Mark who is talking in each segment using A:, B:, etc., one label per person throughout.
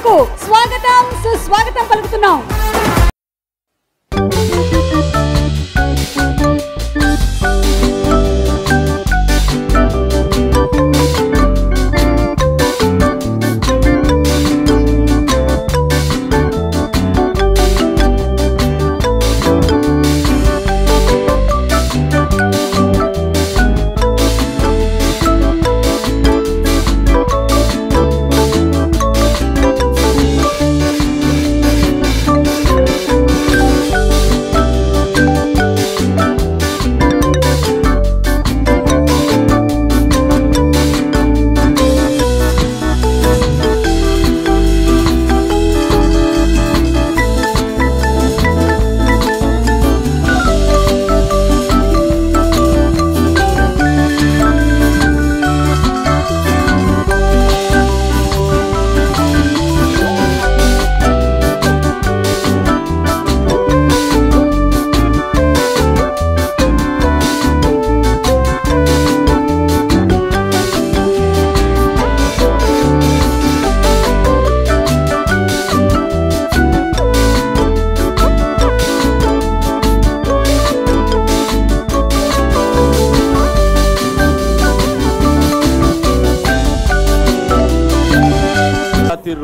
A: ప్రేక్షకులకు స్వాగతం సుస్వాగతం పలుకుతున్నాం.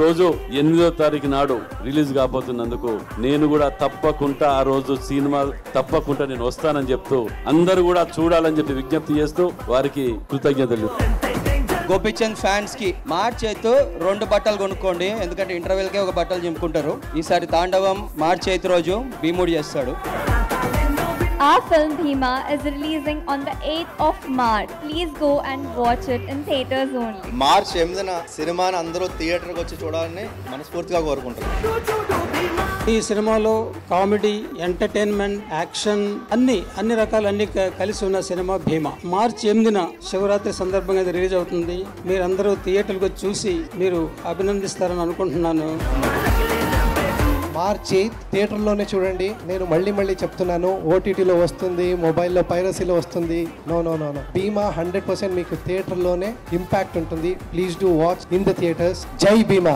B: రోజు 8వ తారీఖు నాడు రిలీజ్ కాబోతున్నందుకు నేను కూడా తప్పకుండా ఆ రోజు సినిమా తప్పకుండా నేను వస్తానని చెప్తూ అందరూ కూడా చూడాలని చెప్పి విజ్ఞప్తి చేస్తూ వారికి కృతజ్ఞతలు.
C: గోపిచంద్ ఫ్యాన్స్ కి మార్చ్ 8 2 బట్టలు కొనుక్కోండి, ఎందుకంటే ఇంటర్వెల్ కే ఒక బట్టలు చింపుకుంటారు. ఈసారి తాండవం మార్చ్ 8 రోజు భీముడు చేస్తాడు.
D: Our film Bhima is releasing on the 8th of March. Please go and watch it in theaters only.
E: March 8న సినిమాని అందరూ థియేటర్కి వచ్చి చూడాలని మనస్ఫూర్తిగా కోరుకుంటున్నాను.
F: ఈ సినిమాలో కామెడీ, ఎంటర్టైన్మెంట్, యాక్షన్ అన్ని రకాలన్నీ కలిసి ఉన్న సినిమా భీమా. మార్చ్ 8న శివరాత్రి సందర్భంగా ఇది రిలీజ్ అవుతుంది. మీరందరూ థియేటర్కి వచ్చి చూసి మీరు అభినందిస్తారని అనుకుంటున్నాను.
G: మార్చ్ 8 థియేటర్లోనే చూడండి. నేను మళ్ళీ చెప్తున్నాను, ఓటీటీలో వస్తుంది, మొబైల్లో పైరసీలో వస్తుంది. నో. భీమా 100% మీకు థియేటర్లోనే ఇంపాక్ట్ ఉంటుంది. Please do watch in the theatres. జై భీమా.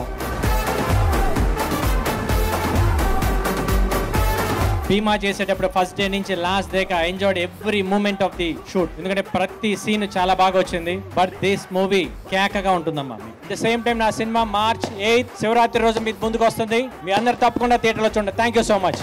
H: భీమా చేసేటప్పుడు ఫస్ట్ డే నుంచి లాస్ట్ డే కా enjoyed every moment of the shoot. ఎందుకంటే ప్రతి సీన్ చాలా బాగా వచ్చింది. బట్ దిస్ మూవీ కేకగా ఉంటుందమ్మా. అట్ ద సేమ్ టైం నా సినిమా మార్చ్ 8 శివరాత్రి రోజు మీకు ముందుకు వస్తుంది. మీ అందరు తప్పకుండా థియేటర్లో చూడండి. Thank you so much.